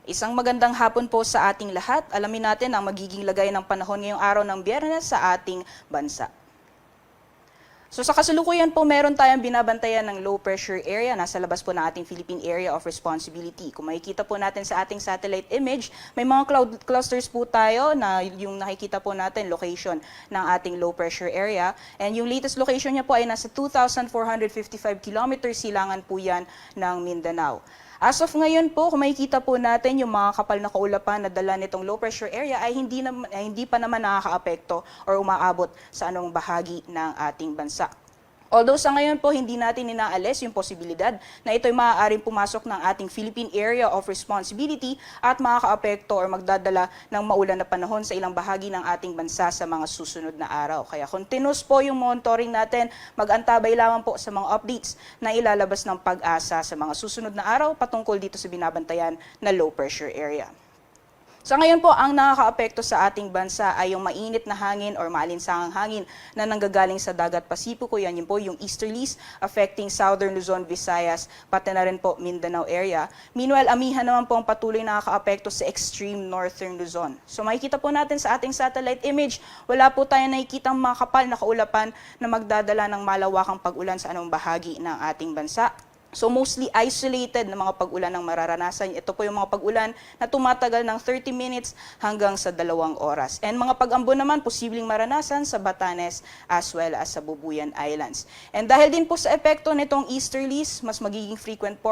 Isang magandang hapon po sa ating lahat. Alamin natin ang magiging lagay ng panahon ngayong araw ng Biyernes sa ating bansa. So sa kasalukuyan po, meron tayong binabantayan ng low pressure area. Nasa labas po ng ating Philippine Area of Responsibility. Kung makikita po natin sa ating satellite image, may mga cloud clusters po tayo na yung nakikita po natin location ng ating low pressure area. And yung latest location niya po ay nasa 2,455 kilometers silangan po yan ng Mindanao. As of ngayon po, kung makikita po natin yung mga kapal na kaulapan na dala nitong low pressure area ay hindi pa naman nakakaapekto or umaabot sa anong bahagi ng ating bansa. Although sa ngayon po, hindi natin inaalis yung posibilidad na ito'y maaaring pumasok ng ating Philippine Area of Responsibility at makakaapekto or magdadala ng maulan na panahon sa ilang bahagi ng ating bansa sa mga susunod na araw. Kaya continuous po yung monitoring natin, mag-antabay lamang po sa mga updates na ilalabas ng Pag-asa sa mga susunod na araw patungkol dito sa binabantayan na low pressure area. Sa ngayon po, ang nakakaapekto sa ating bansa ay yung mainit na hangin or maalinsangang hangin na nanggagaling sa dagat Pasipiko. Yan yun po yung easterlies affecting Southern Luzon, Visayas, pati na rin po Mindanao area. Meanwhile, amihan naman po ang patuloy nakakaapekto sa extreme northern Luzon. So makikita po natin sa ating satellite image, wala po tayo nakikitang mga kapal na kaulapan na magdadala ng malawakang pag-ulan sa anong bahagi ng ating bansa. So mostly isolated na mga pag-ulan ang mararanasan. Ito po yung mga pag-ulan na tumatagal ng 30 minutes hanggang sa 2 oras. And mga pag-ambon naman, posibleng maranasan sa Batanes as well as sa Bubuyan Islands. And dahil din po sa epekto nitong easterlies, mas magiging frequent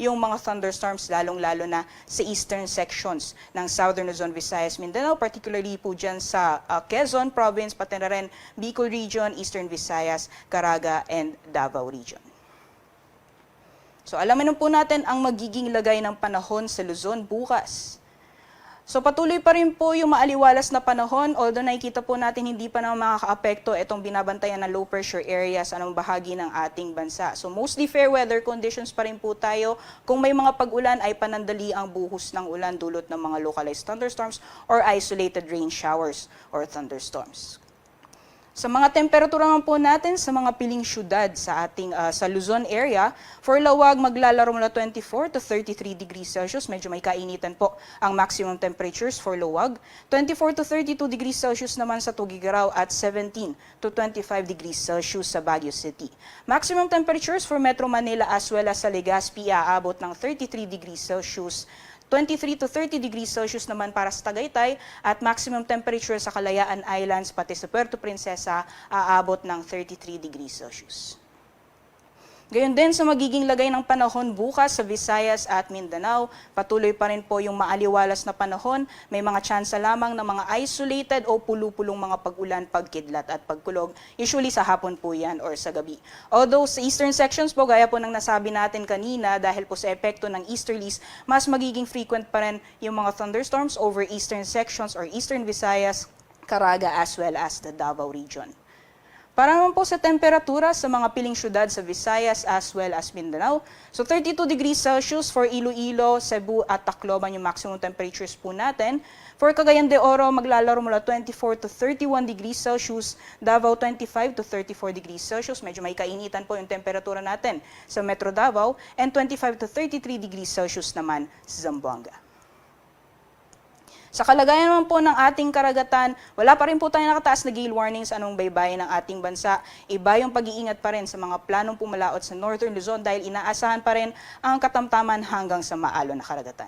yung mga thunderstorms, lalong-lalo na sa eastern sections ng Southern Luzon, Visayas, Mindanao, particularly po dyan sa Quezon Province, pati na rin Bicol Region, Eastern Visayas, Caraga, and Davao Region. So alamin po natin ang magiging lagay ng panahon sa Luzon bukas. So patuloy pa rin po yung maaliwalas na panahon, although nakikita po natin hindi pa naman makakaapekto itong binabantayan na low pressure area sa anong bahagi ng ating bansa. So mostly fair weather conditions pa rin po tayo. Kung may mga pag-ulan ay panandali ang buhos ng ulan dulot ng mga localized thunderstorms or isolated rain showers or thunderstorms. Sa mga temperatura naman po natin sa mga piling syudad sa ating sa Luzon area, for Lawag maglalaro mula 24 to 33 degrees Celsius, medyo may kainitan po ang maximum temperatures for Lawag. 24 to 32 degrees Celsius naman sa Tugigaraw at 17 to 25 degrees Celsius sa Baguio City. Maximum temperatures for Metro Manila as well as sa Legazpi aabot ng 33 degrees Celsius. 23 to 30 degrees Celsius naman para sa Tagaytay at maximum temperature sa Kalayaan Islands pati sa Puerto Princesa aabot ng 33 degrees Celsius. Gayon din sa magiging lagay ng panahon bukas sa Visayas at Mindanao, patuloy pa rin po yung maaliwalas na panahon. May mga tsansa lamang ng mga isolated o pulu-pulong mga pag-ulan, pagkidlat at pagkulog. Usually sa hapon po yan or sa gabi. Although sa eastern sections po, gaya po ng nasabi natin kanina, dahil po sa epekto ng easterlies, mas magiging frequent pa rin yung mga thunderstorms over eastern sections or eastern Visayas, Caraga as well as the Davao region. Para naman po sa temperatura sa mga piling syudad sa Visayas as well as Mindanao. So 32 degrees Celsius for Iloilo, Cebu at Tacloban yung maximum temperatures po natin. For Cagayan de Oro, maglalaro mula 24 to 31 degrees Celsius, Davao 25 to 34 degrees Celsius. Medyo may kainitan po yung temperatura natin sa Metro Davao and 25 to 33 degrees Celsius naman sa Zamboanga. Sa kalagayan naman po ng ating karagatan, wala pa rin po tayong nakataas na gale warnings anong baybayin ng ating bansa. Iba yung pag-iingat pa rin sa mga planong pumalaot sa Northern Luzon dahil inaasahan pa rin ang katamtaman hanggang sa maalon na karagatan.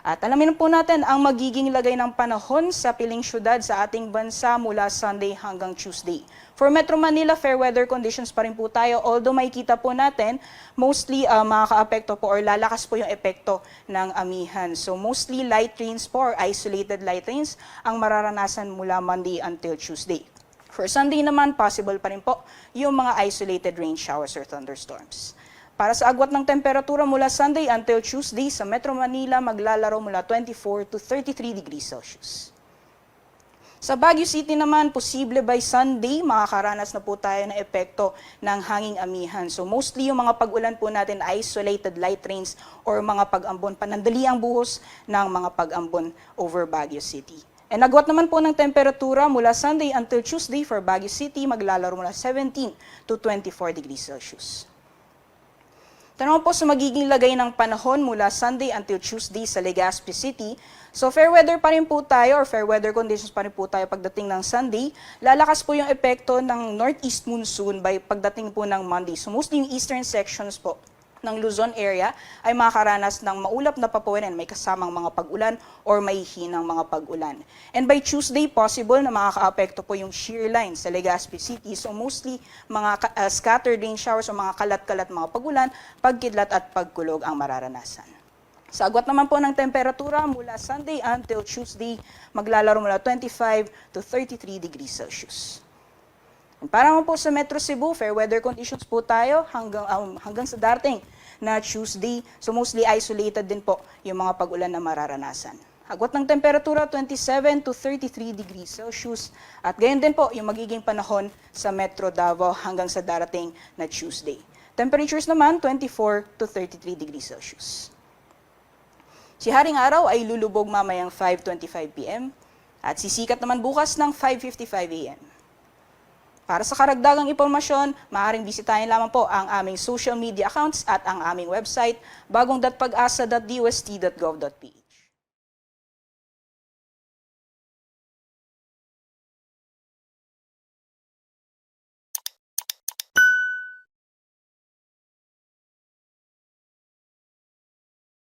At alamin po natin ang magiging lagay ng panahon sa piling syudad sa ating bansa mula Sunday hanggang Tuesday. For Metro Manila, fair weather conditions pa rin po tayo, although makikita po natin, mostly makakaapekto po or lalakas po yung epekto ng amihan. So mostly light rains po or isolated light rains ang mararanasan mula Monday until Tuesday. For Sunday naman, possible pa rin po yung mga isolated rain showers or thunderstorms. Para sa agwat ng temperatura mula Sunday until Tuesday, sa Metro Manila maglalaro mula 24 to 33 degrees Celsius. Sa Baguio City naman, posible by Sunday, makakaranas na po tayo ng epekto ng hanging amihan. So mostly yung mga pag-ulan po natin, isolated light rains or mga pag-ambon, panandali ang buhos ng mga pag-ambon over Baguio City. And agwat naman po ng temperatura mula Sunday until Tuesday for Baguio City, maglalaro mula 17 to 24 degrees Celsius. Tanong po sa magiging lagay ng panahon mula Sunday until Tuesday sa Legazpi City. So fair weather pa rin po tayo or fair weather conditions pa rin po tayo pagdating ng Sunday. Lalakas po yung epekto ng northeast monsoon by pagdating po ng Monday. So mostly yung eastern sections po ng Luzon area ay makakaranas ng maulap na papuwiran, may kasamang mga pag-ulan or may hinang mga pag-ulan. And by Tuesday, possible na makaka-apekto po yung shear line sa Legazpi City. So mostly mga scattered rain showers o mga kalat-kalat mga pag-ulan, pagkidlat at pagkulog ang mararanasan. Sa agwat naman po ng temperatura mula Sunday until Tuesday, maglalaro mula 25 to 33 degrees Celsius. And para naman po sa Metro Cebu, fair weather conditions po tayo hanggang sa darating na Tuesday. So mostly isolated din po yung mga pag-ulan na mararanasan. Agwat ng temperatura, 27 to 33 degrees Celsius. At gayon din po yung magiging panahon sa Metro Davao hanggang sa darating na Tuesday. Temperatures naman, 24 to 33 degrees Celsius. Si Haring Araw ay lulubog mamayang 5:25 p.m. at sisikat naman bukas ng 5:55 a.m. Para sa karagdagang impormasyon, maaaring bisitahin lamang po ang aming social media accounts at ang aming website bagong.pagasa.dust.gov.ph.